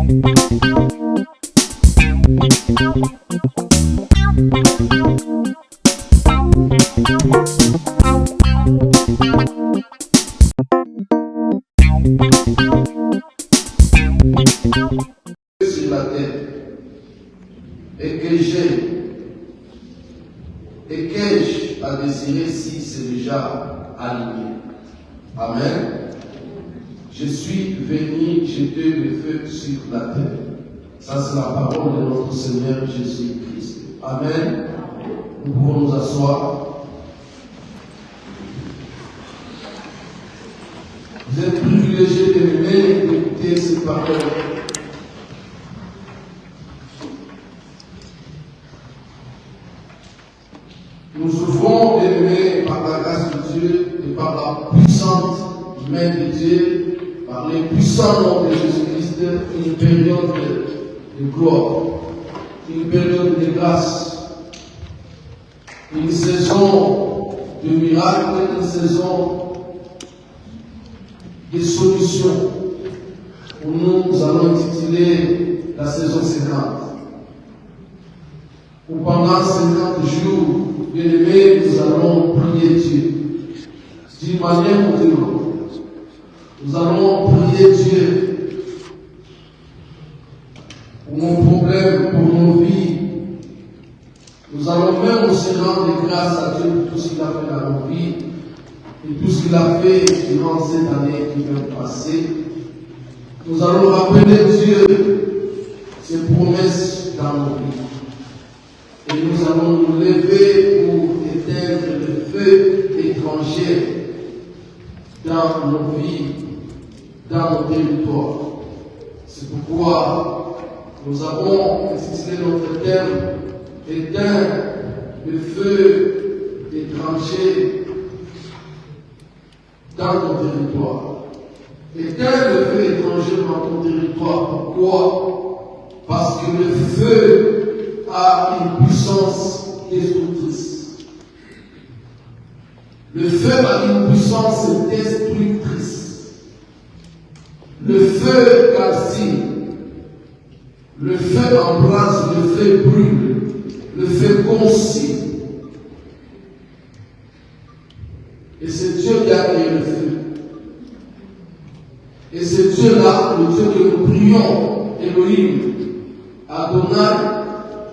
Sur la terre et que j'aime et qu'ai-je à désirer si c'est déjà aligné. Amen. Je suis venu jeter le feu sur la terre. Ça, c'est la parole de notre Seigneur Jésus-Christ. Amen. Nous pouvons nous asseoir. Vous êtes privilégiés d'aimer d'écouter ces paroles. Nous souffrons d'aimer par la grâce de Dieu et par la puissante main de Dieu, par les puissants noms de Jésus-Christ, une période de gloire, une période de grâce, une saison de miracles, une saison de solutions, où nous allons intituler la saison 50. Où pendant 50 jours, bien aimés, nous allons prier Dieu d'une manière ou d'une autre. Nous allons prier Dieu pour nos problèmes, pour nos vies. Nous allons même aussi rendre grâce à Dieu pour tout ce qu'il a fait dans nos vies et tout ce qu'il a fait durant cette année qui vient de passer. Nous allons rappeler Dieu ses promesses dans nos vies. Et nous allons nous lever pour éteindre le feu étranger dans nos vies, dans nos territoires. C'est pourquoi nous avons intitulé notre thème « Éteindre le feu étranger dans ton territoire ». Éteindre le feu étranger dans ton territoire. Pourquoi? Parce que le feu a une puissance destructrice. Le feu a une puissance destructrice. Le feu calcine. Le feu embrase, le feu brûle. Le feu consume. Et c'est Dieu qui a créé le feu. Et c'est Dieu-là, le Dieu que nous prions, Elohim, Adonai,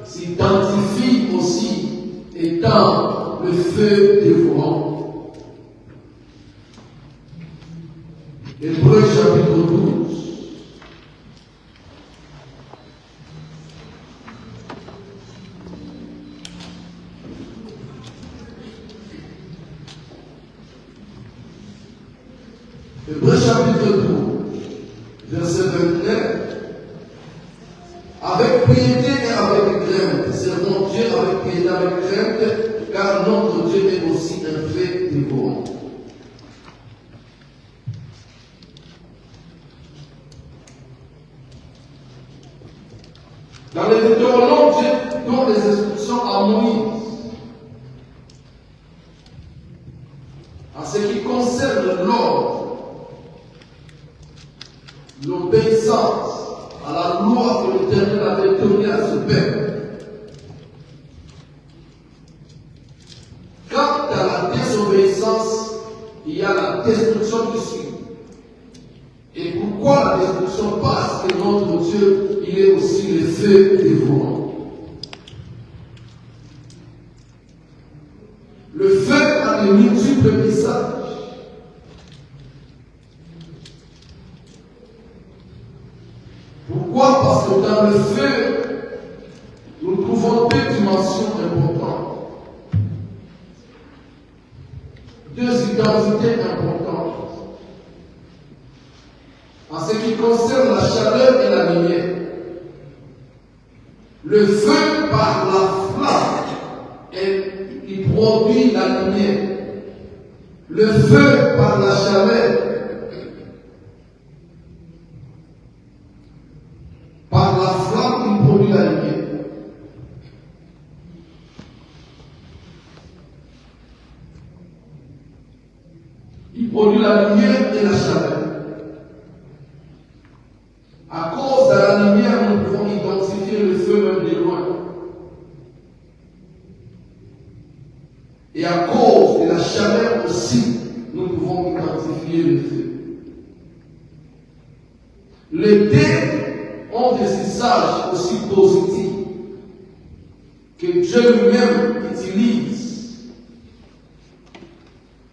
s'identifie aussi étant le feu dévorant. Hébreux chapitre 12. Hébreux chapitre 12, verset 29. Avec piété et avec crainte, servons Dieu avec piété et avec crainte, car notre Dieu est aussi un feu dévorant. Dans les Deutéronomes, Dieu donne les instructions à Moïse en ce qui concerne l'ordre, l'obéissance à la loi que l'Éternel avait donnée à ce peuple. Quant à la désobéissance, il y a la destruction qui suit. Et pourquoi la destruction? Parce que notre Dieu, il est aussi le feu dévorant. Le feu a de multiples messages. Pourquoi? Parce que dans le feu, nous trouvons deux dimensions importantes. Deux identités importantes. En ce qui concerne la chaleur et la lumière, le feu par la flamme, il produit la lumière. Le feu par la chaleur, par la flamme, il produit la lumière. Il produit la lumière et la chaleur. À cause dans la lumière, nous pouvons identifier le feu même de loin. Et à cause de la chaleur aussi, nous pouvons identifier le feu. Les dés ont des usages aussi positifs que Dieu lui-même utilise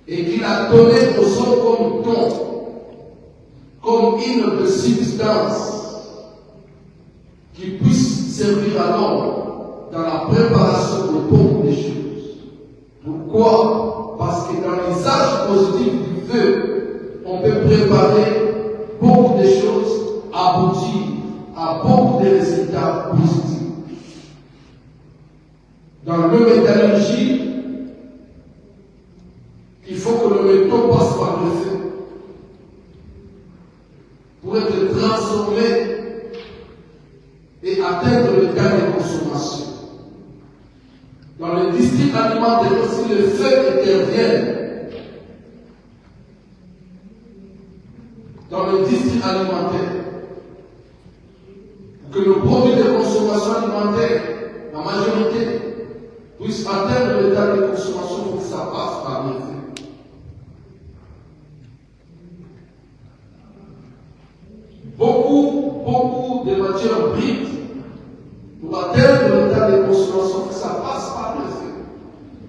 et qu'il a donné aux hommes comme don, comme une substance qui puisse servir à l'homme dans la préparation de beaucoup de choses. Pourquoi? Parce que dans l'usage positif du feu, on peut préparer beaucoup de choses, aboutir à beaucoup de résultats positifs. Dans le métallurgie, il faut que le métaux passe par le feu pour être transformé et atteindre le cas de consommation. Dans le district alimentaire aussi, le feu intervient. Dans le district alimentaire, pour que le produit de consommation alimentaire, la majorité, puisse atteindre l'état de consommation, il faut que ça passe par le feu. Beaucoup de matières brites, pour atteindre l'état de consommation, il faut que ça passe par le feu.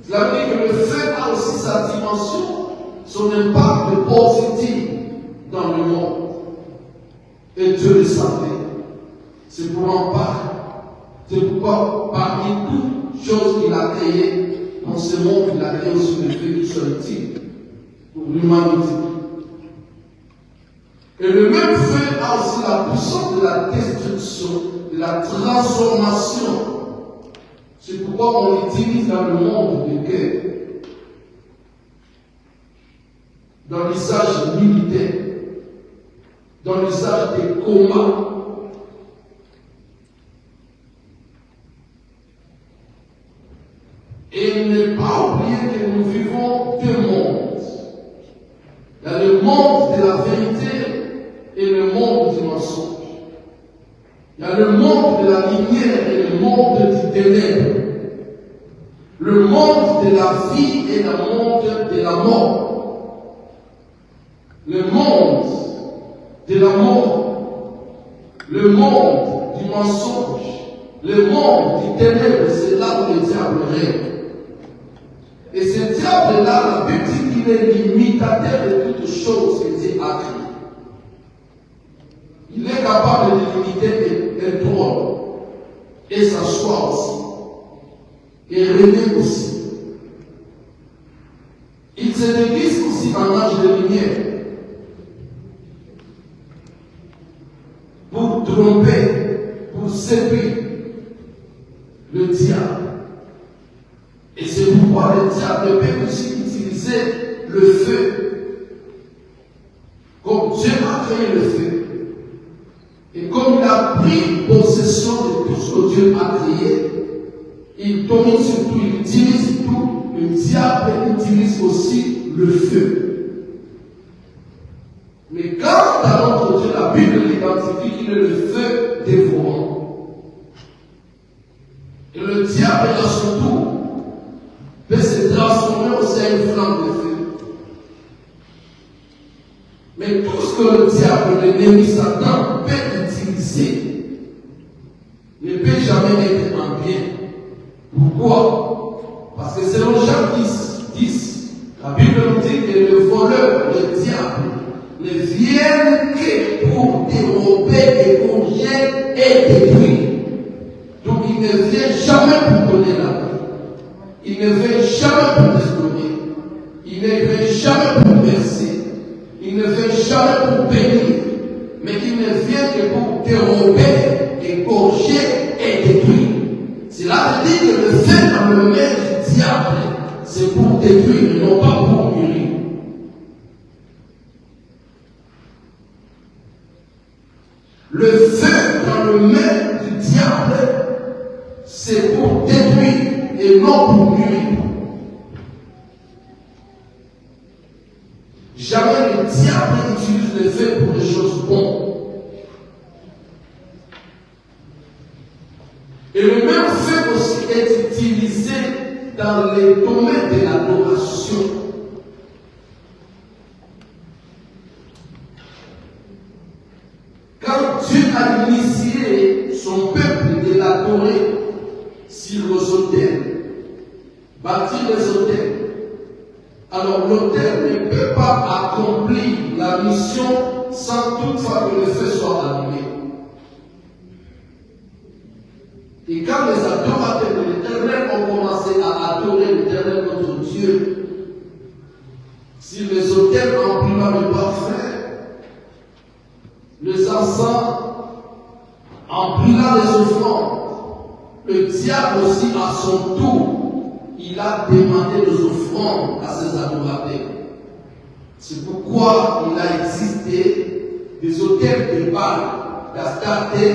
Cela veut dire que le feu a aussi sa dimension, son impact positif dans le monde. Et Dieu le savait. C'est pourquoi parmi toutes choses qu'il a créées, dans ce monde, il a créé aussi le feu qui soit utile pour l'humanité. Et le même feu a aussi la puissance de la destruction, de la transformation. C'est pourquoi on l'utilise dans le monde de guerre, dans l'usage militaire, dans l'usage des combats. Et ne pas oublier que nous vivons deux mondes. Il y a le monde de la vérité et le monde du mensonge. Il y a le monde de la lumière et le monde du ténèbre. Le monde de la vie et le monde de la mort. Le monde de la mort. Le monde du mensonge. Le monde du ténèbre, c'est là où le diable règne. Et ce diable-là, la Bible dit qu'il est l'imitateur de toutes choses que Dieu a créées. Il est capable de limiter un trône et s'asseoir aussi. Et régner aussi. Il se déguise aussi en ange de lumière pour tromper, pour séduire le diable. Et c'est pourquoi le diable peut aussi utiliser le feu. Comme Dieu a créé le feu. Et comme il a pris possession de tout ce que Dieu a créé, il domine sur tout, il utilise tout. Le diable utilise aussi le feu. Mais quand dans notre Dieu, la Bible l'identifie qu'il est le feu dévorant. Et le diable, à son tour, peut se transformer aussi en une flamme de feu. Mais tout ce que le diable, l'ennemi Satan, peut utiliser, ne peut jamais être en bien. Pourquoi? Parce que selon Jean 10, la Bible nous dit que le voleur, le diable, ne vient que pour dérober, égorger et détruire. Donc il ne vient jamais pour donner la vie. Il ne vient jamais pour restaurer. Il ne vient jamais pour verser. Il ne vient jamais pour bénir. Mais il ne vient que pour dérober, égorger et détruire. Cela veut dire que le fait dans le main du diable, c'est pour détruire, et non pas pour guérir. Le feu dans le main du diable, c'est pour détruire et non pour guérir. Jamais le diable utilise le feu pour des choses bonnes. Et le même feu aussi est utilisé dans les domaines de l'adoration. Quand Dieu a initié son peuple de l'adorer sur les autels, bâtir les autels, alors l'autel ne peut pas accomplir la mission sans toutefois que le feu soit allumé. Et quand les adorateurs de l'Éternel ont commencé à adorer l'Éternel notre Dieu, si les autels remplis par le parfum, les encens remplis les offrandes, le diable aussi à son tour, il a demandé des offrandes à ses adorateurs. C'est pourquoi il a existé des autels de Baal, d'Astarté,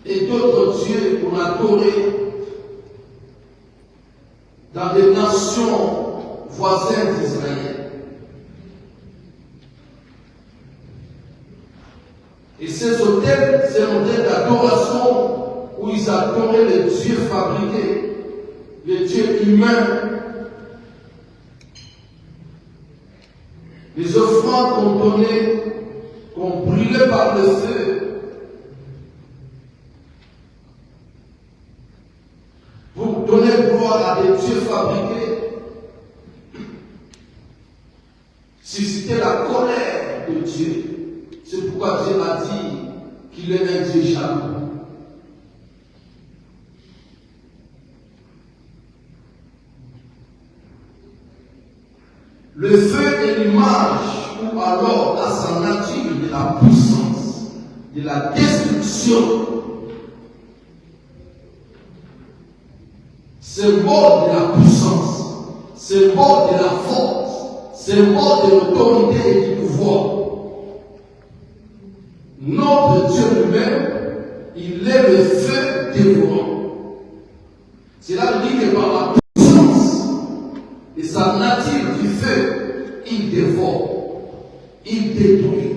et d'autres dieux qu'on adorait dans des nations voisines d'Israël. Et ces autels, c'est un autel d'adoration où ils adoraient les dieux fabriqués, les dieux humains. Les offrandes qu'on donnait, qu'on brûlait par le feu, pour donner gloire à des dieux fabriqués, susciter la colère de Dieu. C'est pourquoi Dieu a dit qu'il est un Dieu jaloux. Le feu est l'image ou alors à sa nature de la puissance, de la destruction. Symbole de la puissance, symbole de la force, symbole de l'autorité et du pouvoir. Notre Dieu lui-même, il est le feu dévorant. Cela veut dire que par la puissance et sa nature du feu, il dévore, il détruit,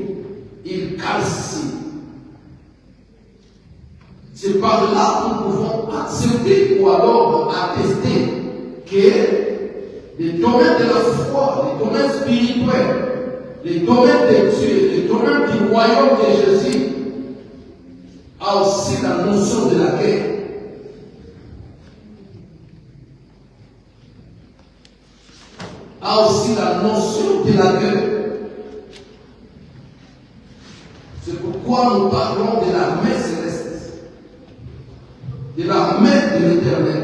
il calcine. C'est par là que nous pouvons accepter ou alors attester que les domaines de la foi, les domaines spirituels, les domaines de Dieu, les domaines du royaume de Jésus, a aussi la notion de la guerre. A aussi la notion de la guerre. C'est pourquoi nous parlons de la main céleste, de la main de l'Éternel.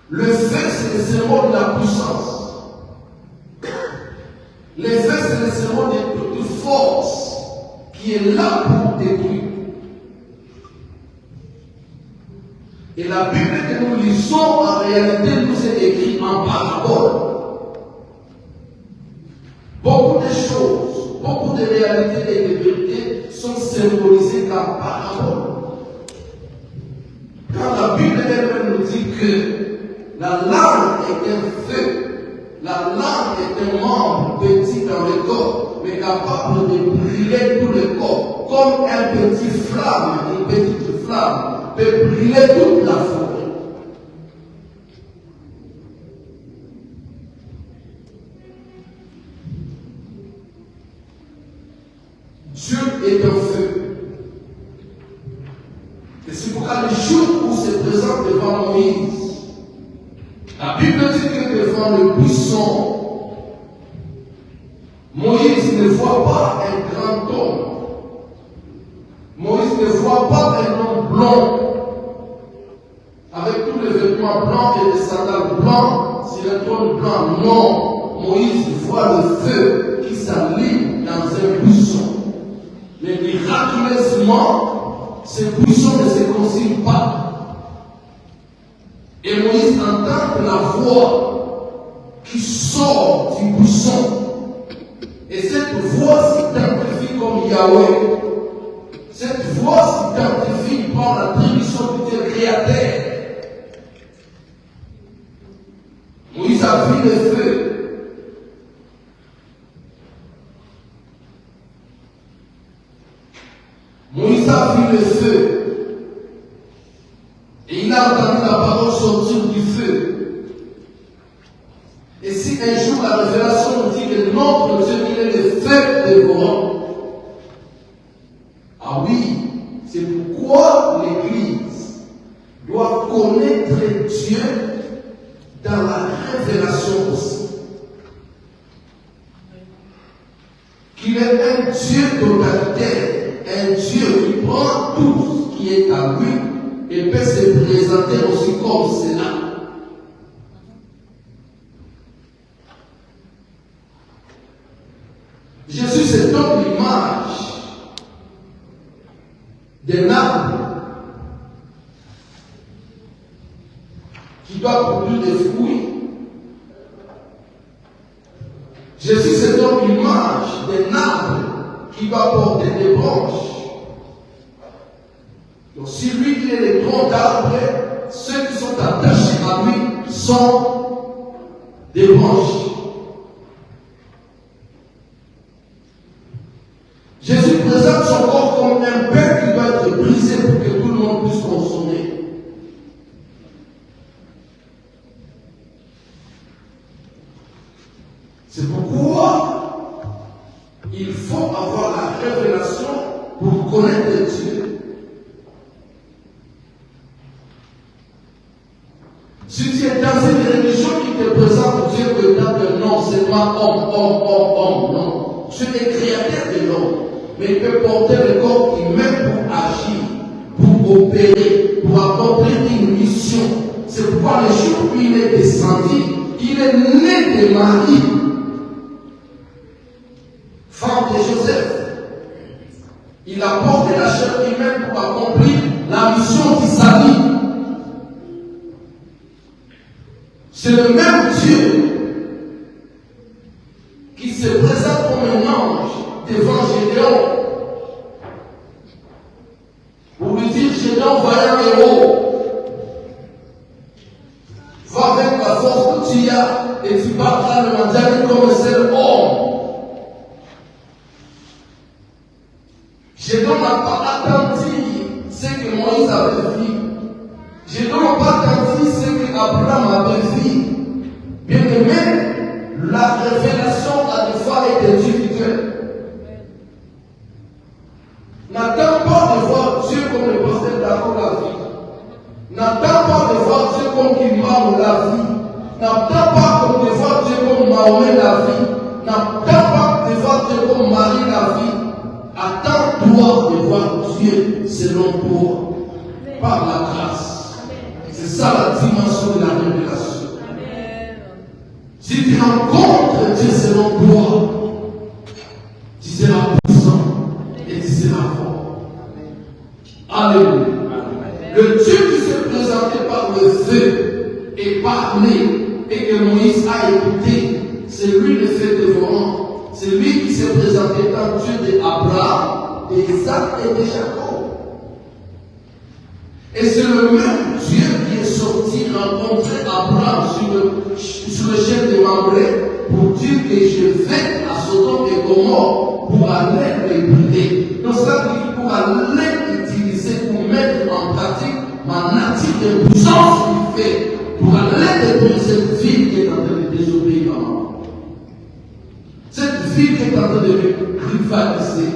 Le feu, c'est le symbole de la puissance. Le feu, c'est le symbole de toute force qui est là pour détruire. Et la Bible que nous lisons, en réalité, nous est écrite en parabole. Beaucoup de choses, beaucoup de réalités et de vérités sont symbolisées par parabole. Quand la Bible elle-même nous dit que la langue est un feu, la langue est un membre petit dans le corps, mais capable de brûler tout le corps, comme un petit flamme, une petite flamme peut brûler toute la forêt. Dieu est un feu. Et c'est pourquoi le jour où se présente devant Moïse, la Bible dit que devant le buisson, Moïse ne voit pas un grand homme. Moïse ne voit pas un homme blanc, avec tous les vêtements blancs et les sandales blancs, sur un trône blanc. Non, Moïse voit le feu qui s'allume dans un buisson. Mais miraculeusement, ce buisson ne se consume pas. Et Moïse entend la voix qui sort du buisson. Et cette voix s'identifie comme Yahweh. Cette voix s'identifie par l'attribution du Dieu créateur. Moïse a vu le feu. Moïse a vu le feu. Et il a entendu la parole sortir du feu. Et si un jour la révélation nous dit que notre Dieu, il est le feu dévorant, ah oui, c'est pourquoi l'Église doit connaître Dieu dans la révélation aussi. Qu'il est un Dieu totalitaire, un Dieu qui prend tout ce qui est à lui et peut se présenter aussi comme cela. Jésus, c'est donc l'image d'un arbre qui doit produire des fruits. Jésus, c'est donc l'image d'un arbre qui va porter des branches. Donc, si lui qui est le tronc d'arbre, ceux qui sont attachés à lui sont des branches. Jésus présente son corps comme un pain qui doit être brisé pour que tout le monde puisse consommer. C'est pourquoi il faut avoir la révélation pour connaître Dieu. Si tu es dans une religion qui te présente Dieu comme non seulement homme, non. Tu es créateur de l'homme, mais il peut porter le corps humain pour agir, pour opérer, pour accomplir une mission. C'est pourquoi le jour où il est descendu, il est né de Marie, femme de Joseph. Il apporte la chair humaine pour accomplir la mission d'Isaïe. C'est le même Dieu qui se présente comme un ange devant Gédéon pour lui dire: Gédéon, voilà un héros. Va avec la force que tu as et tu battras le montagne comme un seul homme. Gédéon n'a pas attendu ce que Moïse avait vu. Gédéon n'a pas attendu ce que Abraham avait vu. Bien aimé, la révélation à des fois est individuelle. N'attends pas de voir Dieu comme le pasteur David l'a vu. N'attends pas de voir Dieu comme Imam l'a vu. N'attends pas de voir Dieu comme Mahomet l'a vu. N'attends pas de voir Dieu comme Marie l'a vu. Attends-toi de voir Dieu selon toi, par la grâce. C'est ça la dimension de la révélation. Si tu rencontres Dieu selon toi, tu seras puissant et tu seras fort. Alléluia. Le Dieu qui s'est présenté par le feu et parlé et que Moïse a écouté, c'est lui le feu dévorant. C'est lui qui s'est présenté comme Dieu d'Abraham, d'Isaac et de Jacob. Et c'est le même Dieu qui est sorti rencontrer Abraham sur le chef de Mamré pour dire que je vais à Sodome et Gomorrhe pour aller les brûler. Donc ça veut dire pour aller utiliser, pour mettre en pratique ma nature de puissance qu'il fait, pour aller détruire cette ville qui est en train de désobéir à moi. Cette ville qui est en train de me rivaliser.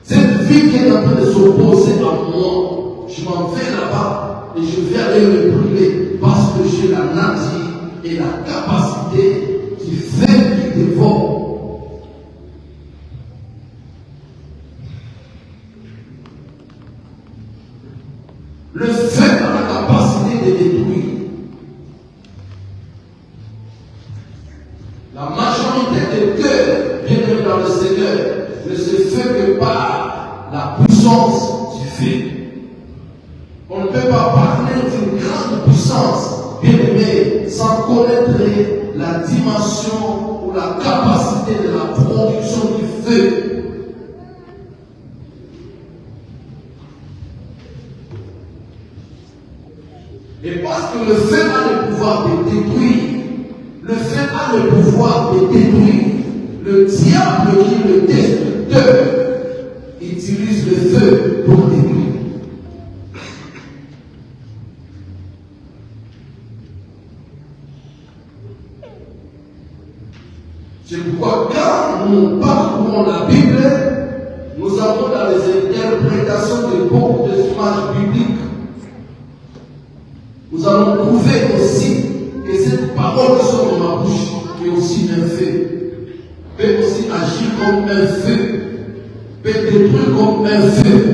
Cette vie qui est en train de s'opposer à moi, je m'en vais là-bas et je vais aller le brûler parce que j'ai la nature et la capacité du feu qui dévore. Le feu a la capacité de détruire. La majorité des cœurs viennent dans le Seigneur, ne se fait que par la puissance du feu. On ne peut pas parler d'une grande puissance, bien aimé, sans connaître la dimension ou la capacité de la production du feu. Et parce que le feu a le pouvoir de détruire, le feu a le pouvoir de détruire. Le diable qui est le destructeur, il dit C'est pourquoi quand nous parcourons la Bible, nous avons dans les interprétations de beaucoup d'images bibliques, nous allons trouver aussi que cette parole qui sort de ma bouche est aussi un feu, peut aussi agir comme un feu, peut détruire comme un feu.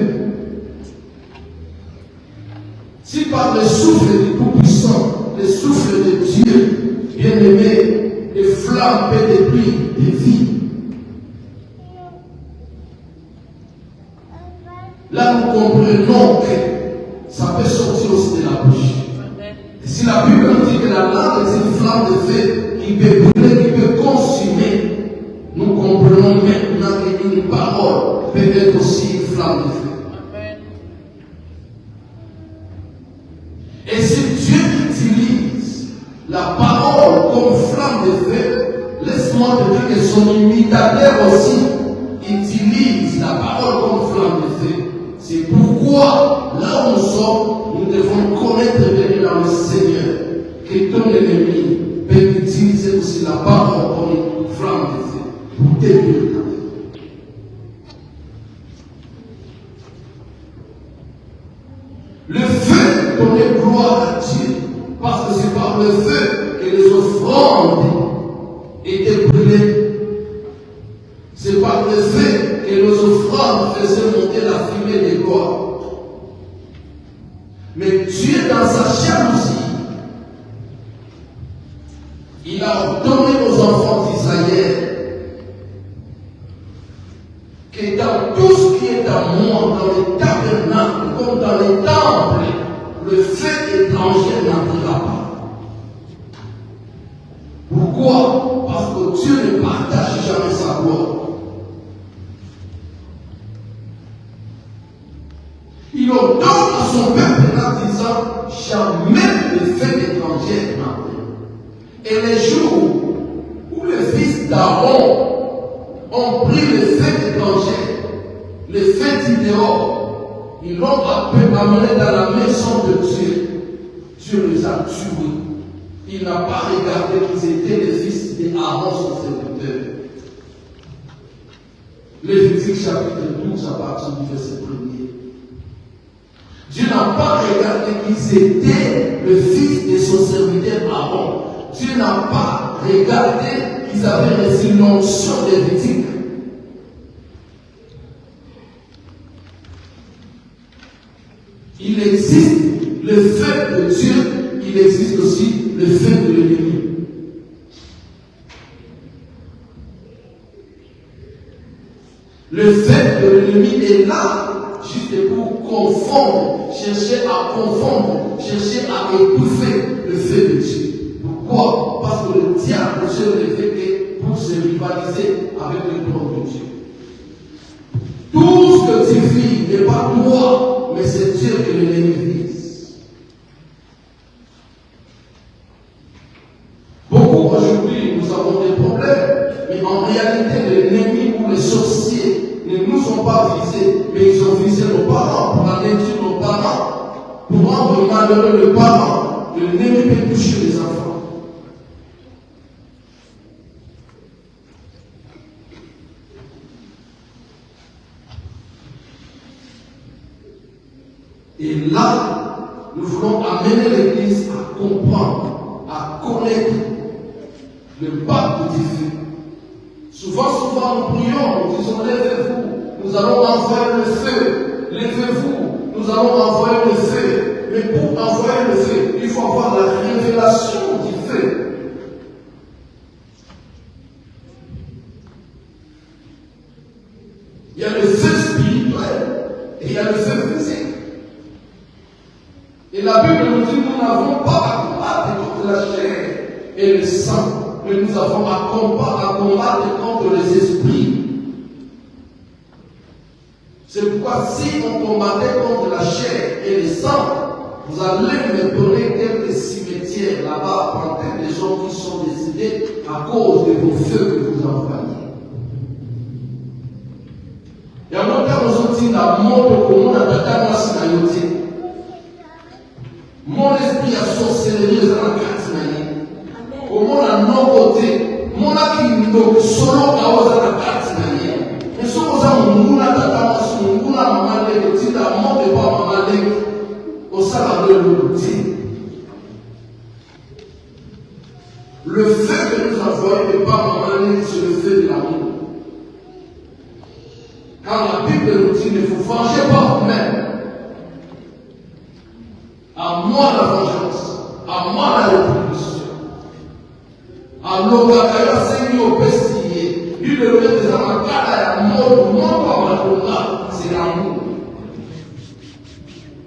Si par le souffle du Tout-Puissant, le souffle de Dieu, bien-aimé, les flammes peuvent détruire des vies. Là, nous comprenons que ça peut sortir aussi de la bouche. Et si la Bible nous dit que la langue est une flamme de feu qui peut brûler, qui peut consumer, nous comprenons maintenant qu'une parole peut être aussi une flamme de feu. Et si Dieu utilise la parole comme flamme de feu, laisse-moi te dire que son imitateur aussi utilise la parole comme flamme de feu. C'est pourquoi, là où nous sommes, nous devons connaître bien dans le Seigneur que ton ennemi peut utiliser aussi la parole comme une flamme de feu pour détruire ta vie. Le feu donnait gloire à Dieu, parce que c'est par le feu que les offrandes étaient brûlées. C'est par le feu que nos offrandes faisaient monter la fumée des gloires. Mais Dieu, dans sa jalousie, il a ordonné aux enfants d'Israël que dans tout ce qui est dans le monde, dans les tabernacles, comme dans les temples, le feu étranger n'entrera pas. Pourquoi? Parce que Dieu ne partage jamais sa gloire. Il ordonne à son peuple en disant jamais le feu étranger n'entrera. Et les jours où les fils d'Aaron ont pris le feu étranger, le feu du dehors, ils l'ont amené dans la maison de Dieu. Dieu les a tués. Il n'a pas regardé qu'ils étaient les fils d'Aaron, son serviteur. Lévitique chapitre 12 à partir du verset 1er. Dieu n'a pas regardé qu'ils étaient le fils de son serviteur Aaron. Dieu n'a pas regardé qu'ils avaient reçu l'onction lévitique. Il existe le feu de Dieu, il existe aussi le feu de l'ennemi. Le feu de l'ennemi est là juste pour confondre, chercher à confondre, chercher à étouffer le feu de Dieu. Pourquoi? Parce que le diable ne le fait que pour se rivaliser avec le trône de Dieu. Tout ce que tu vis n'est pas toi, mais c'est Dieu que l'ennemi vise. Beaucoup aujourd'hui, nous avons des problèmes, mais en réalité, l'ennemi ou les sorciers ne nous ont pas visés, mais ils ont visé nos parents pour anéantir nos parents, pour rendre malheureux les parents. L'ennemi peut toucher les enfants. Et là, nous voulons amener l'Église à comprendre, à connaître le pacte du feu. Souvent, nous prions, nous disons, lèvez-vous, nous allons envoyer le feu. Lèvez-vous, nous allons envoyer le feu. Mais pour envoyer le feu, il faut avoir la révélation du feu. Il y a le feu spirituel et il y a le feu physique. Et la Bible nous dit que nous n'avons pas à combattre contre la chair et le sang, mais nous avons à combattre contre les esprits. C'est pourquoi si on combattait contre la chair et le sang, vous allez me donner quelques cimetières là-bas, planter des gens qui sont décédés à cause de vos feux que vous envoyez. Il y a longtemps, nous dit la mort pour nous, mon esprit a sorcellerie dans la carte. Au monde à nos côtés, mon qui donc solo kaoza na kati na ye. Mais ce qu'on a munguna tata munguna maman le petit amour de pas maman le au salon de l'outil. Le fait que nous avons de pas maman c'est le fait de l'amour. Quand la Bible nous dit ne vous vengez pas vous-même. À moi la vengeance, à moi la rétribution. À l'Okakaya Seigneur au Pestier, lui le met des amakara et à mort, non pas ma c'est l'amour.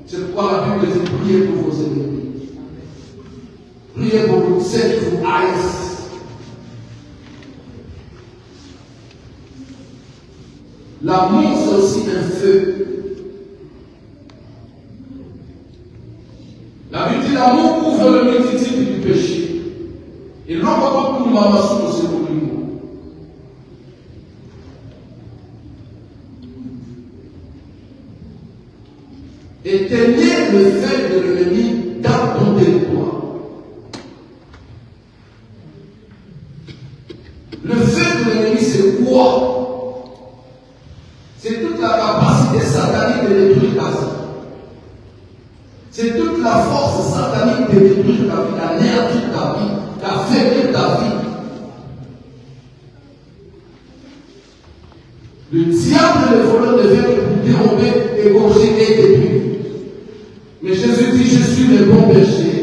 C'est pourquoi la Bible dit priez pour vos ennemis. Priez pour ceux qui vous haïssent. L'amour c'est aussi un feu. La Bible dit l'amour couvre le multitude du péché. Et l'homme va pas pour ma masse de ce volume. Éteignez le feu de l'ennemi dans ton territoire. Le feu de l'ennemi, c'est quoi? C'est toute la capacité satanique de détruire ta vie. C'est toute la force satanique de détruire ta vie, d'anéantir ta vie, d'affaiblir ta vie. Le diable et le voleur ne viennent que pour dérober, égorger et détruire. Mais Jésus dit, je suis le bon berger.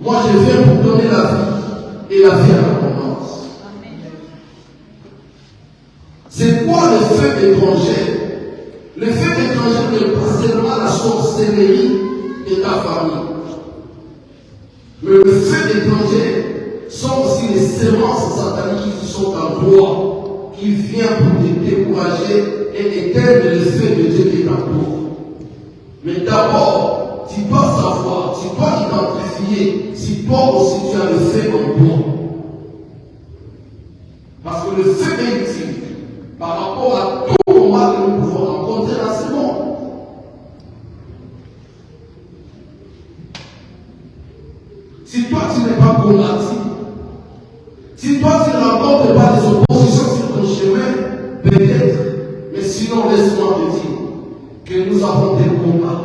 Moi, je viens pour donner la vie et la vie à l'abondance. C'est quoi le feu étranger? Le feu étranger n'est pas seulement la sorcellerie de ta famille. Mais le feu étranger sont aussi les semences sataniques qui sont en toi, qui viennent pour te décourager et éteindre le feu de Dieu qui est en toi. Mais d'abord, tu dois savoir, tu dois identifier si toi aussi tu as le feu en toi. Parce que le feu est utile par rapport à tout combat que nous pouvons rencontrer dans ce monde. Si toi tu n'es pas combattu, si toi tu ne rencontres pas des oppositions sur ton chemin, peut-être, mais sinon laisse-moi te dire que nous avons des combats.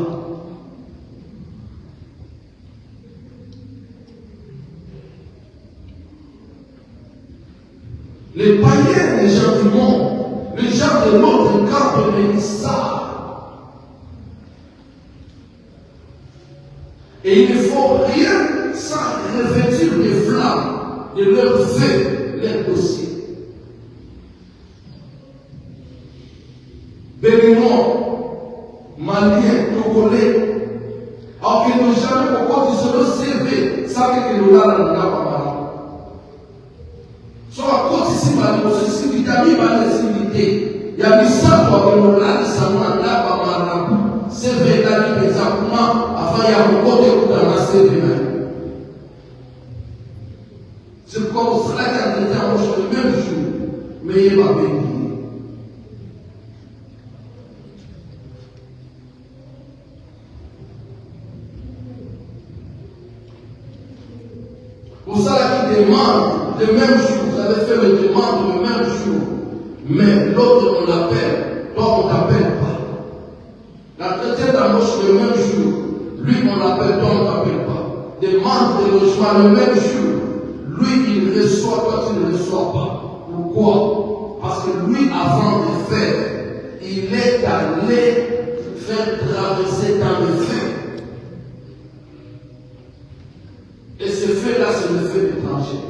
Les païens, les gens du monde, les gens de l'autre camp de ça. Et il ne faut rien sans revêtir les flammes de leur feu, leur dossier. Béninois, Maliens, Togolais, alors qu'ils n'ont jamais encore dit sur le CV, ça que nous avons dans le soit à cause ici, c'est vitamine, il y a mis ça pour que nous l'avons, ça nous a là, c'est vrai, exactement, avant il y a encore des coups dans la CV. C'est pourquoi vous serez quand vous êtes en roche le même jour, mais il va bénir. Pour ça qui demande le même jour, vous avez fait le demande le même jour, mais l'autre on l'appelle, toi on ne t'appelle pas. L'entretien d'embauche le même jour, lui on l'appelle, toi on ne t'appelle pas. Demande de logement le même jour, lui il reçoit, toi tu ne reçois pas. Pourquoi? Parce que lui avant de faire, il est allé faire traverser dans le feu. Et ce feu-là, c'est le feu étranger.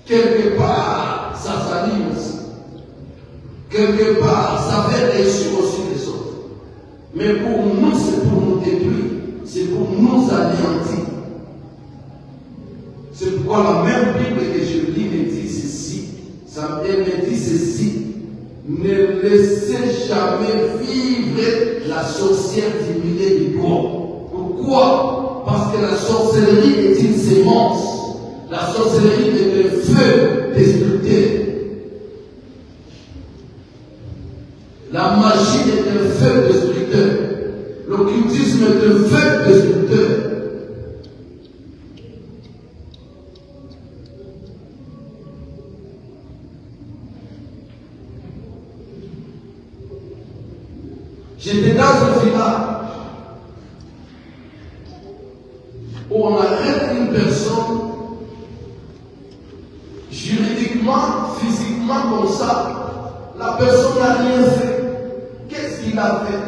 Quelque part, ça s'anime aussi. Quelque part, ça fait réussir aussi les autres. Mais pour nous, c'est pour nous détruire. C'est pour nous anéantir. C'est pourquoi la même Bible que je lis me dit ceci. Elle me dit ceci. Ne laissez jamais vivre la sorcière du milieu du corps. Pourquoi? Parce que la sorcellerie est une sémence. La sorcellerie est un feu destructeur. La magie est un feu destructeur. L'occultisme est un feu destructeur. J'étais dans un village où on arrête une personne juridiquement, physiquement comme ça. La personne n'a rien fait. Qu'est-ce qu'il a fait?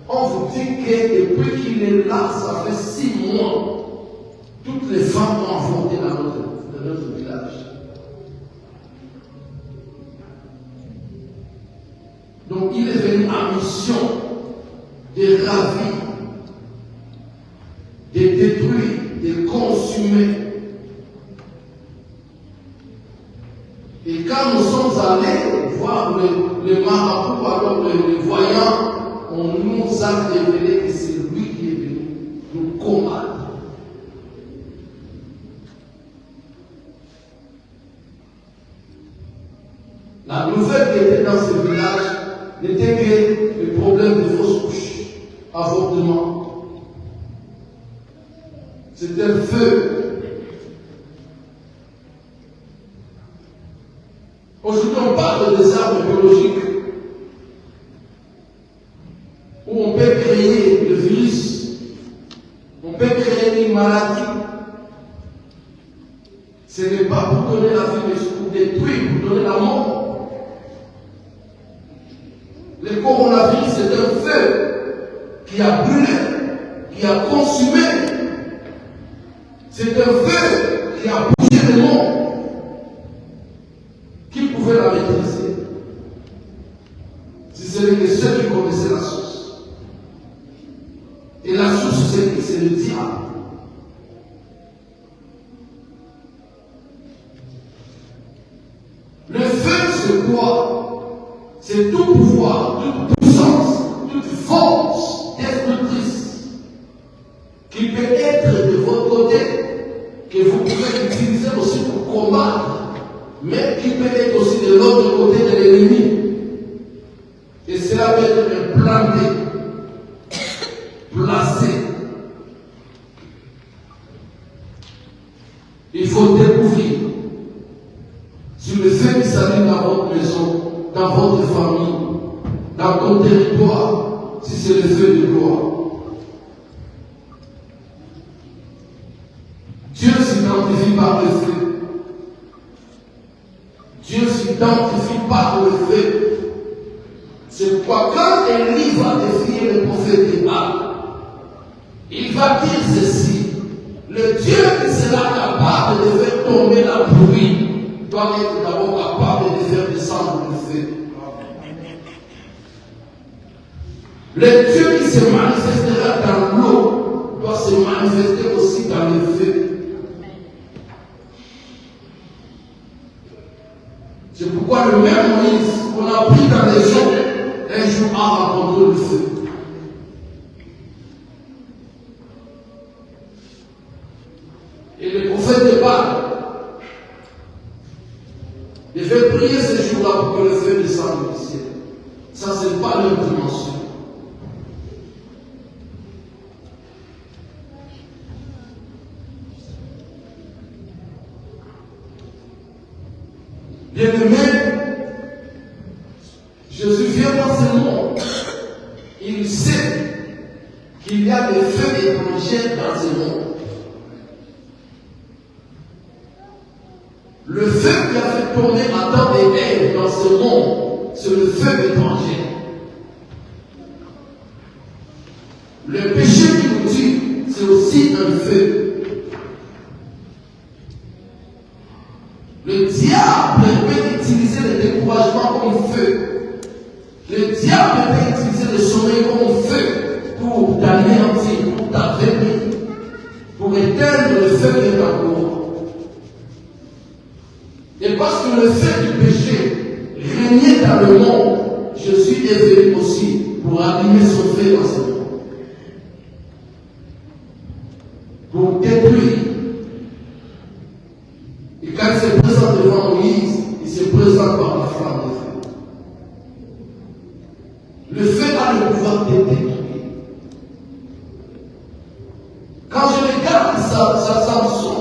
On vous dit que depuis qu'il est là, ça fait 6 mois, toutes les femmes ont avorté dans notre village. Donc il est venu en mission de ravir, de détruire, de consumer. Et quand nous sommes allés voir le marabout, alors le voyant, on nous a révélé que c'est lui qui est venu nous combattre. La nouvelle qui était dans ce village n'était que le problème de fausses couches, avortement. C'était un feu. Aujourd'hui, on parle des armes biologiques où on peut créer le virus, on peut créer une maladie. Ce n'est pas pour donner la vie, mais pour détruire, pour donner la mort. Le coronavirus, c'est un feu qui a brûlé, qui a consumé. C'est un feu qui a bougé le monde. Qui pouvait la maîtriser? Si ce n'est que ceux qui connaissaient la source. Et la source, c'est le diable. Le feu, c'est quoi? C'est tout pouvoir, toute puissance, toute force destructrice qui peut être de votre côté, que vous pouvez utiliser aussi pour combattre, mais qui peut être aussi de l'autre côté de l'ennemi. Et cela peut être implanté, placé. Il faut découvrir sur le feu qui s'allume dans votre maison, dans votre famille, dans ton territoire, si c'est le feu de gloire. Dieu s'identifie par le feu. Dieu s'identifie par le feu. C'est pourquoi quand Élie va défier le prophète de Baal, il va dire ceci: le Dieu qui sera capable de faire tomber la pluie doit être d'abord capable de faire descendre le feu. Le Dieu qui se manifestera dans l'eau doit se manifester aussi dans le feu. C'est pourquoi le même Moïse qu'on a pris dans les eaux, un jour a rencontré le feu. Et le prophète de Baal devait prier ce jour-là pour que le feu descende du ciel. Ça, ce n'est pas leur dimension. Bien-aimé, Jésus vient dans ce monde. Il sait qu'il y a des feux étrangers dans ce monde. Le feu qui a fait tomber Adam et Ève dans ce monde, c'est le feu étranger. Le péché qui nous tue, c'est aussi un feu. Le diable peut utiliser le découragement comme feu. Le diable peut utiliser le sommeil comme feu pour t'anéantir, pour t'affaiblir, pour éteindre le feu de ta gloire. Et parce que le feu du péché régnait dans le monde, Jésus est venu aussi pour allumer son feu dans ce monde. Pour détruire. Et quand il se présente devant Moïse, il se présente par la flamme de feu. Le feu a le pouvoir de détruire. Quand je regarde Samson,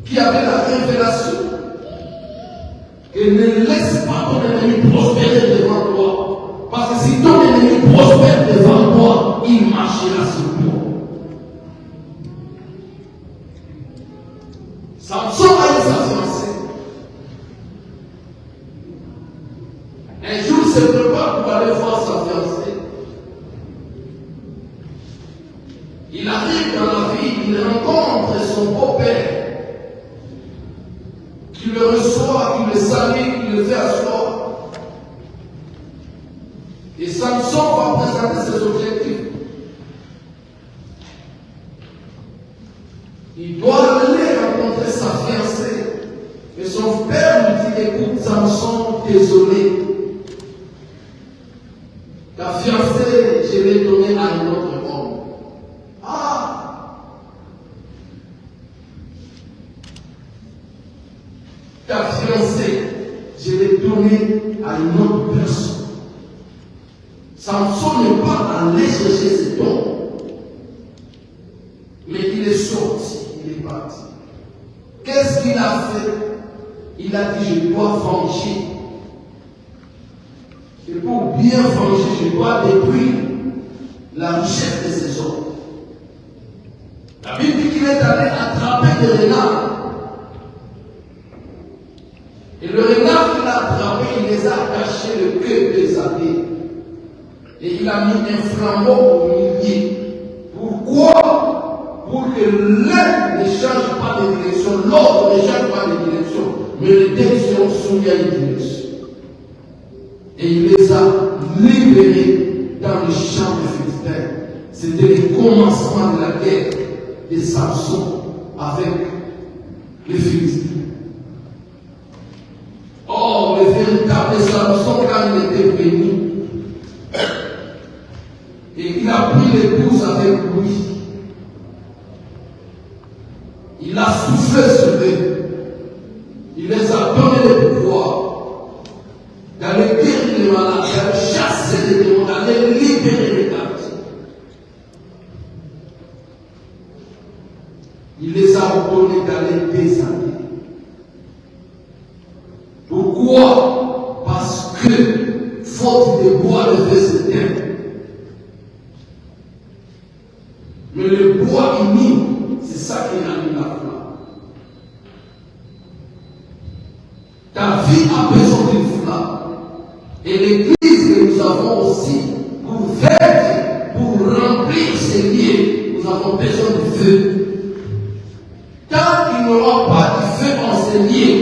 qui avait la révélation que Et ne laisse pas ton ennemi prospérer devant toi. Parce que si ton ennemi prospère devant toi, il marchera sur toi. Samson a eu sa fiancée. Un jour, il se prépare pour aller voir sa fiancée. Il arrive dans la ville, il rencontre son beau-père, qui le reçoit, qui le salue, qui le fait asseoir. Et Samson va présenter ses objectifs. Il doit aller rencontrer sa fiancée. Et son père lui dit, écoute Samson, désolé. Ta fiancée, je l'ai donnée à un autre homme. Ah! Ta fiancée, je l'ai donnée à une autre personne. Samson n'est pas allé chercher cet homme. Mais il est sorti, il est parti. Qu'est-ce qu'il a fait? Il a dit, je dois venger. Et pour bien venger, je dois détruire la richesse de ces hommes. La Bible dit qu'il est allé attraper des renards. Et le renard qu'il a attrapé, il les a attachés le queue des habits. Et il a mis un flambeau au milieu. Pourquoi? Pour que l'un ne change pas de direction, l'autre ne change pas de direction, mais les deux seront soumis à une direction. Et il les a libérés dans les champs de Philistins. C'était le commencement de la guerre de Samson avec les Philistins. Oh, le véritable Samson, quand il était venu, et il a pris l'épouse avec lui, il a soufflé sur eux, il les a donné le pouvoir d'aller guérir les malades, d'aller chasser les démons, d'aller libérer les captifs. Il les a ordonnés d'aller déshabiller. Pourquoi? Parce que, faute de bois, le feu s'éteint. Mais le bois uni, c'est ça qui allume la flamme. Ta vie a besoin d'une flamme. Et l'église que nous avons aussi, pour faire, pour remplir ces lieux, nous avons besoin de feu. Tant qu'il n'y aura pas de feu en ces lieux,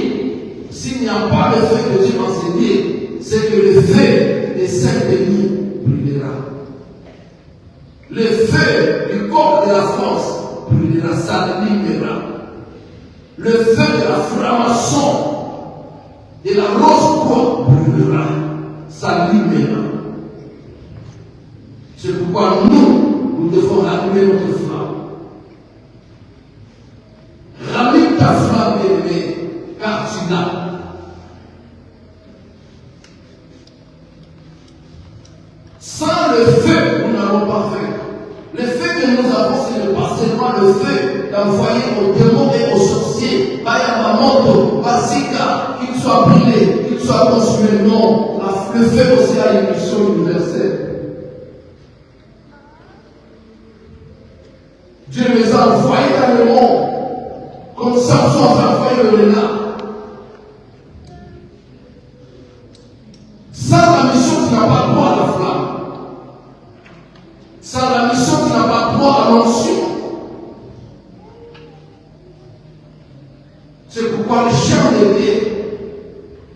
s'il n'y a pas de feu de Dieu en ces lieux, c'est que le feu des Saint-Denis brûlera. Le feu du corps de la France brûlera, ça l'allumera. Le feu de la franc-maçon, de la rose-croix brûlera, ça l'allumera. C'est pourquoi nous devons allumer notre flamme. Rallume ta flamme, bien-aimée, car tu l'as. Sans le feu, nous n'allons pas faire. Le feu que nous avons, c'est pas seulement le feu d'envoyer aux démons et aux sorciers, Bayamamoto, Basika, qu'il soit brûlé, qu'il soit consumé. Non, le feu aussi a une mission universelle. Dieu les a envoyés dans le monde, comme Samson a envoyé le renard. Sans la mission, tu n'as pas droit à la flamme. Sans la mission, tu n'as pas droit à l'onction. C'est pourquoi les chandeliers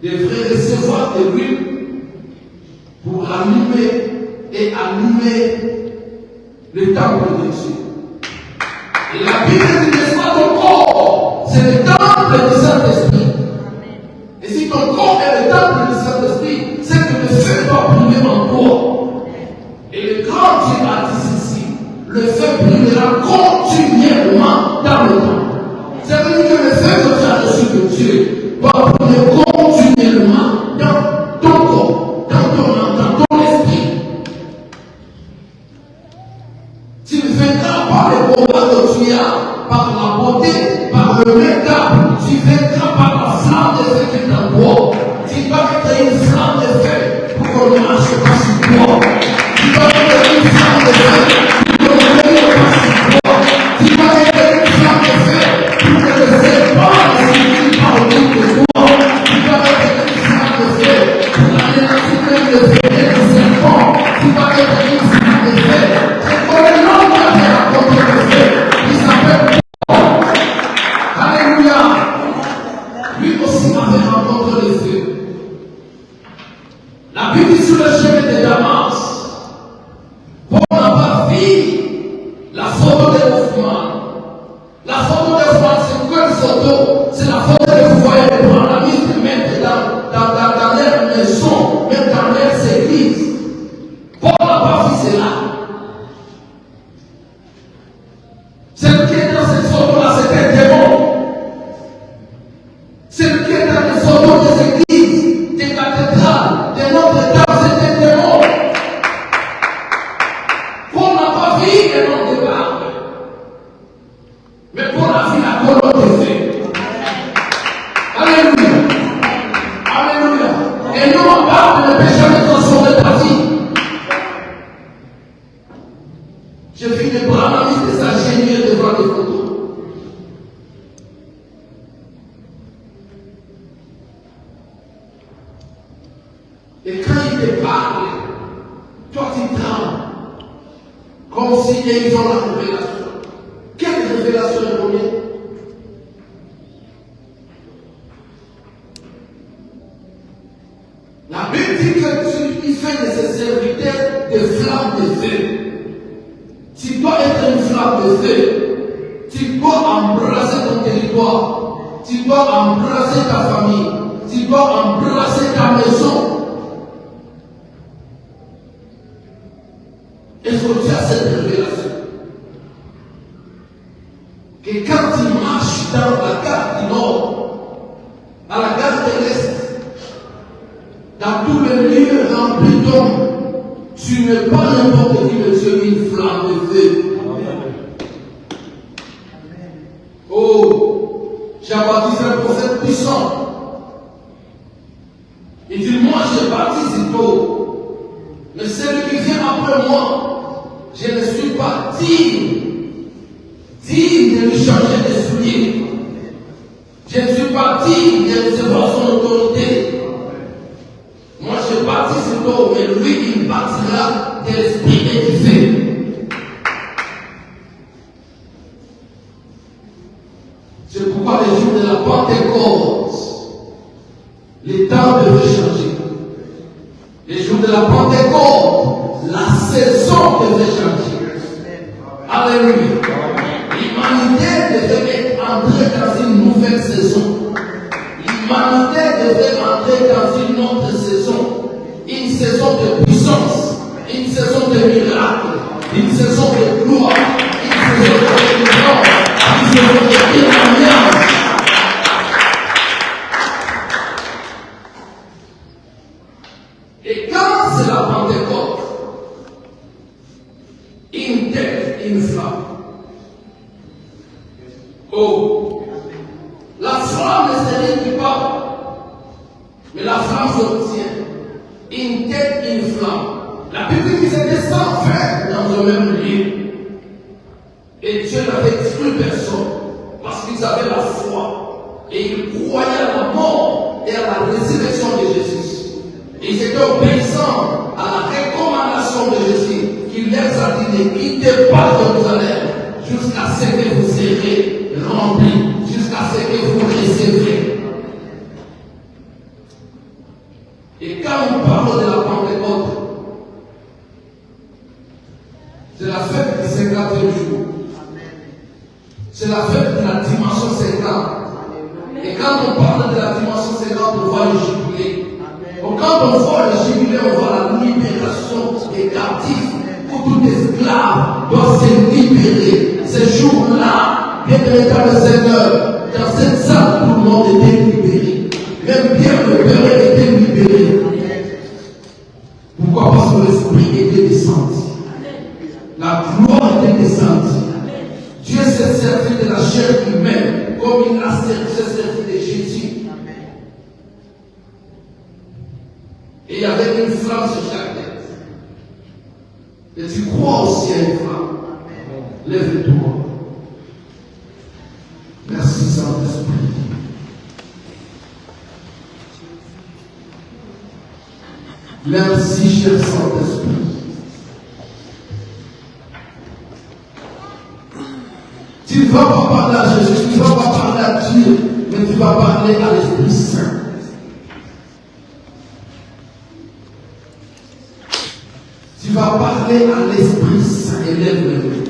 devraient recevoir de l'huile pour allumer et animer le temple de Dieu. Et la Bible dit, n'est-ce pas ton corps? C'est le temple du Saint-Esprit. Et si ton corps est le temple du Saint-Esprit, c'est que le feu doit brûler en toi. Et le grand Dieu a dit ceci, le feu brûlera continuellement dans le temps. Ça veut dire que le feu que tu as reçu de Dieu doit brûler continuellement dans ton corps, dans ton esprit. Tu ne vaincras pas les combats que tu as par la beauté, par le regard, tu vaincras par la flamme de ce qui est en toi. marche pas sur toi. Tu dois être une flamme de feu. Tu dois être pas sur toi. Tu dois être une flamme de feu. Pour que le serpent ne s'évite pas autour de toi. Tu dois être une flamme de feu. Pour anéantir même le feu et le serpent. Tu dois être une flamme de feu. Et pour le nom qui a fait rencontrer le feu, il s'appelle Paul. Alléluia. Lui aussi avait rencontré le feu. La Bible dit sur le chemin de Damas, Paul n'a pas vu la photo de Hoffman. La photo de Hoffman, c'est quelle photo? C'est la photo que vous voyez prendre la mise de mettre dans leur maison, même dans leurs églises. Paul n'a pas vu cela. Celui qui est dans cette photo-là, c'est un démon. Celui qui est dans les photos des églises, des cathédrales, de Notre-Dame, c'est un démon. Paul n'a pas vu un homme de barbe. Mais Paul a vu la colonne de feu. Alléluia. Alléluia. Et l'homme en barbe ne peut jamais transformer ta vie. Je finis de prendre la liste de sa génie devant les photos. Et quand il te parle, toi tu trembles. Comme si ils ont la révélation. Quelle révélation est première? La Bible dit qu'il fait de ses serviteurs des flammes de feu. Tu dois être une flamme de feu. Tu dois embrasser ton territoire. Tu dois embrasser ta famille. Tu dois embrasser ta maison. Est-ce que tu as cette révélation? Que quand tu marches dans la gare du Nord, à la gare de l'Est, dans tous les lieux remplis d'hommes, tu n'es pas n'importe qui, mais tu es une flamme de feu. Oh, Jean-Baptiste est un prophète puissant. Il dit, moi j'ai baptisé tôt, mais celui qui vient après moi, je ne suis pas digne de lui changer de souliers. Je ne suis pas digne de recevoir son autorité. Moi je baptise tôt, mais lui il bâtira de l'esprit et du feu. C'est pourquoi les jours de la Pentecôte, les temps devaient changer. Les jours de la Pentecôte, la saison devait changer. Alléluia. L'humanité devait entrer dans une nouvelle saison. L'humanité devait entrer dans une autre saison. Une saison de puissance, une saison de miracle, une saison de gloire, une saison de délivrance, une saison de témoignage. Et quand c'est la Pentecôte, une tête, une flamme. Oh, la flamme ne s'éteint pas, mais la flamme s'obtient. Une tête, une flamme. La Bible dit qu'ils étaient 100 frères dans le même lieu. Et Dieu n'avait exclu personne parce qu'ils avaient la foi et ils croyaient à la mort et à la résurrection de Jésus. Et ils étaient obéissants à la recommandation de Jésus qui leur a dit ne quittez pas Jérusalem jusqu'à ce que vous serez remplis, jusqu'à ce que vous recevrez. Et quand on parle de la Pentecôte, c'est la fête du 50e jour. C'est la fête de la dimension 50. Et quand on parle de la dimension 50, on voit le jubilé. Donc quand on voit le jubilé, on voit la libération des captifs. Où tout esclave doit se libérer. Ce jour-là, bien dans le Seigneur, dans cette salle, tout le monde était libéré. Même Pierre le Père était libéré. Pourquoi? Parce que l'Esprit était descendu. La gloire était descendue. Dieu s'est servi de la chair humaine comme il s'est servi de Jésus. Et il y avait une flamme sur chaque tu crois aussi à une femme. Lève-toi. Merci Saint-Esprit. Merci, cher Saint-Esprit. Tu ne vas pas parler à Jésus, tu ne vas pas parler à Dieu, mais tu vas parler à l'Esprit Saint. Tu vas parler à l'Esprit Saint. Élève-le.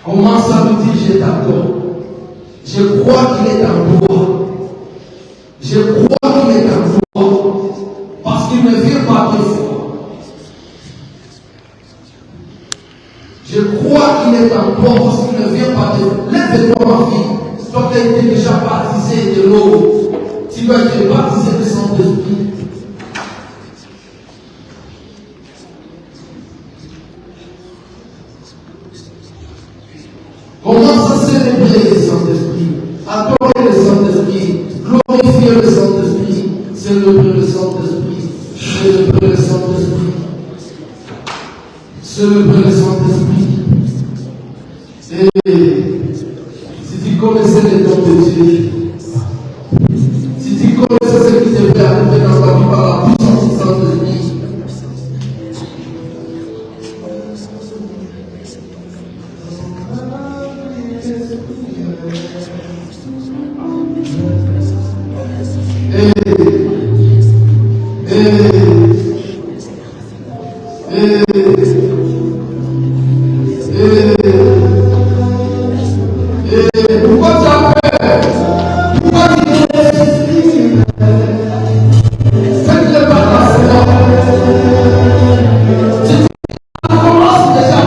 Commence à lui dire, je t'accorde. Je crois qu'il est en toi. Je crois qu'il est en toi. Parce qu'il ne vient pas de foi. Je crois qu'il est en toi parce qu'il ne vient pas de foi. Lève-toi, ma fille. Toi qui as été déjà baptisé de l'eau, tu dois être baptisé de Saint-Esprit. Commence à célébrer le Saint-Esprit, adorer le Saint-Esprit, glorifier le Saint-Esprit, célébrer le Saint-Esprit, célébrer le Saint-Esprit, célébrer le Saint-Esprit. Et si tu connaissais les dons de Dieu, si tu connaissais ce qui devait arriver dans ta vie par la puissance du Saint-Esprit, pourquoi tu as peur? Pourquoi tu es faites-le par la foi. Si tu commences déjà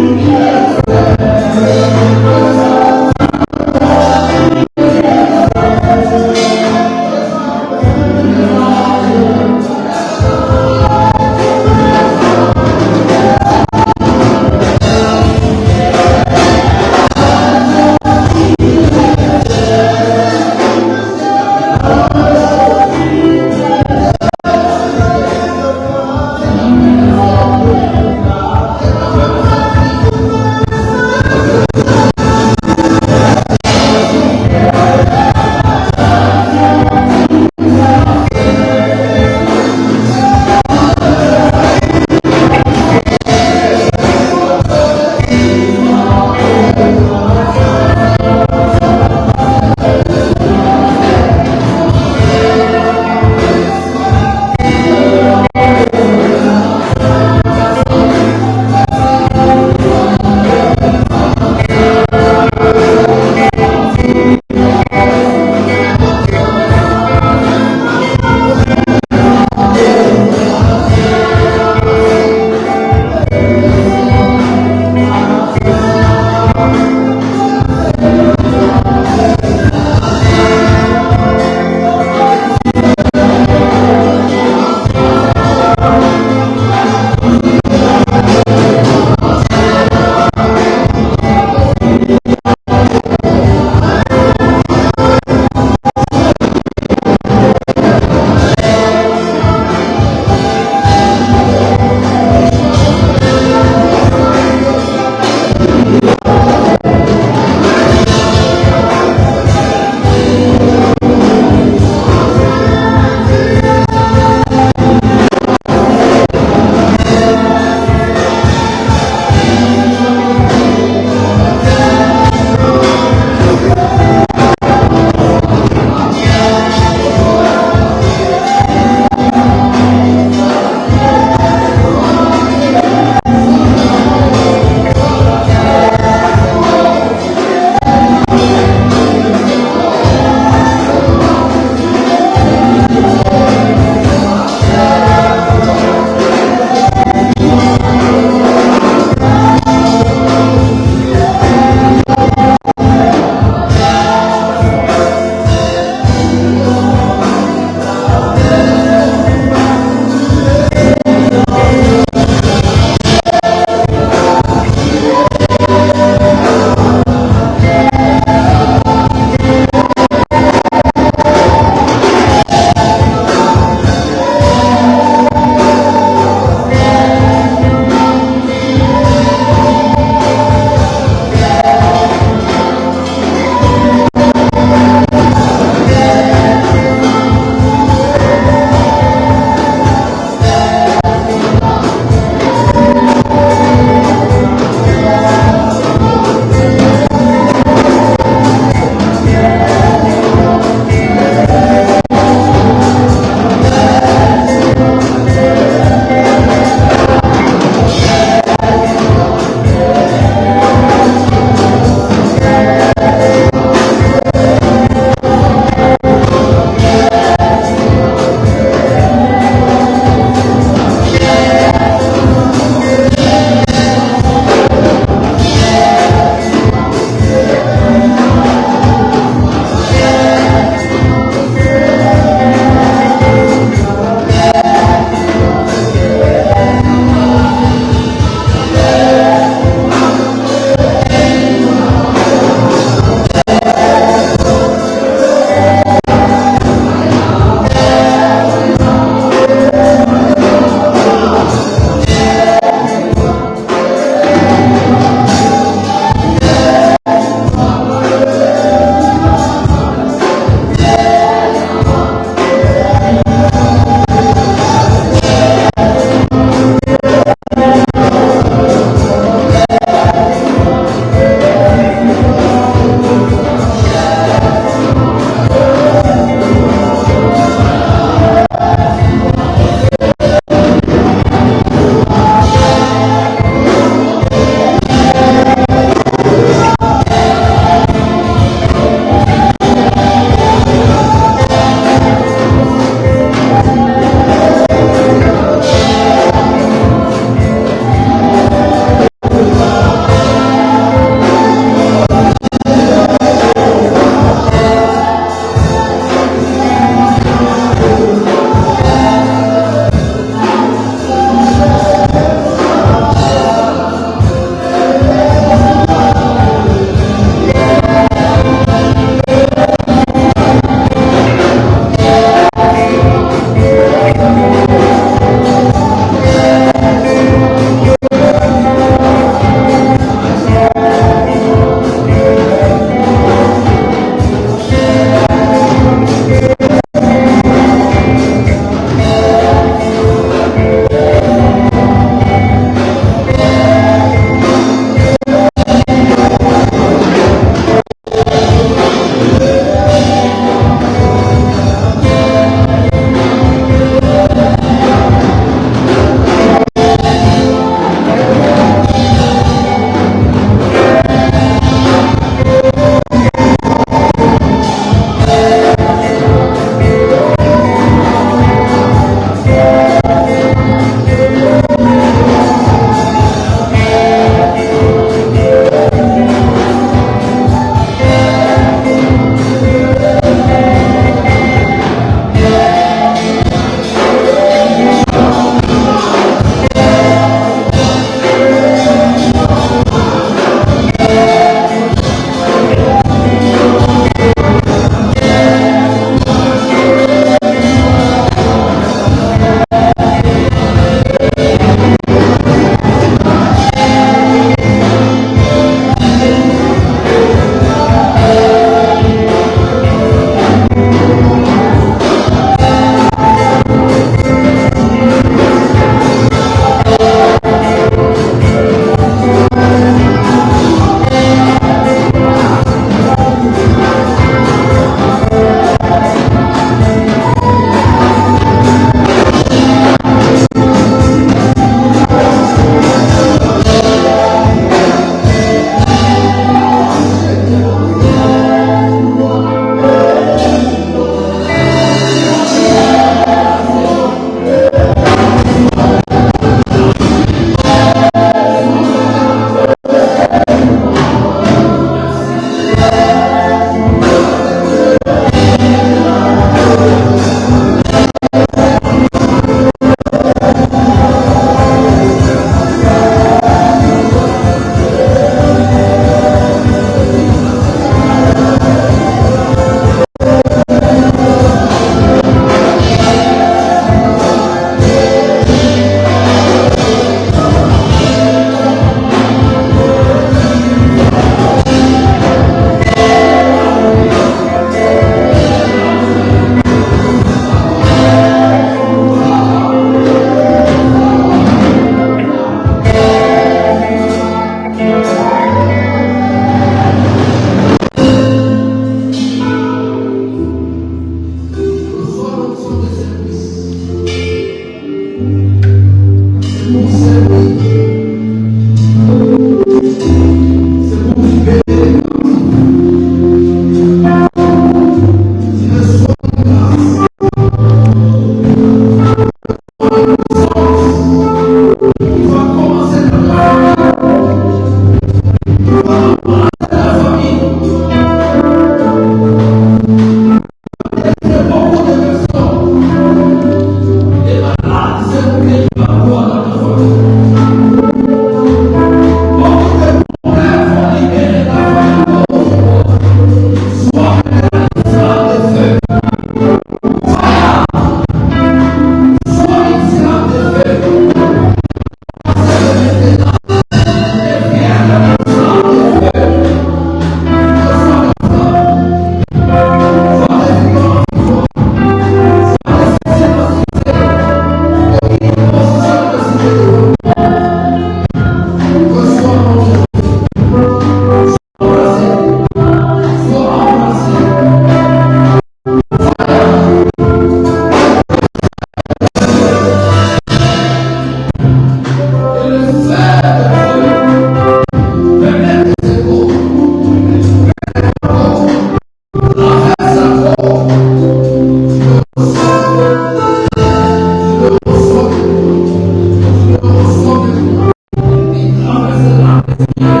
Amen.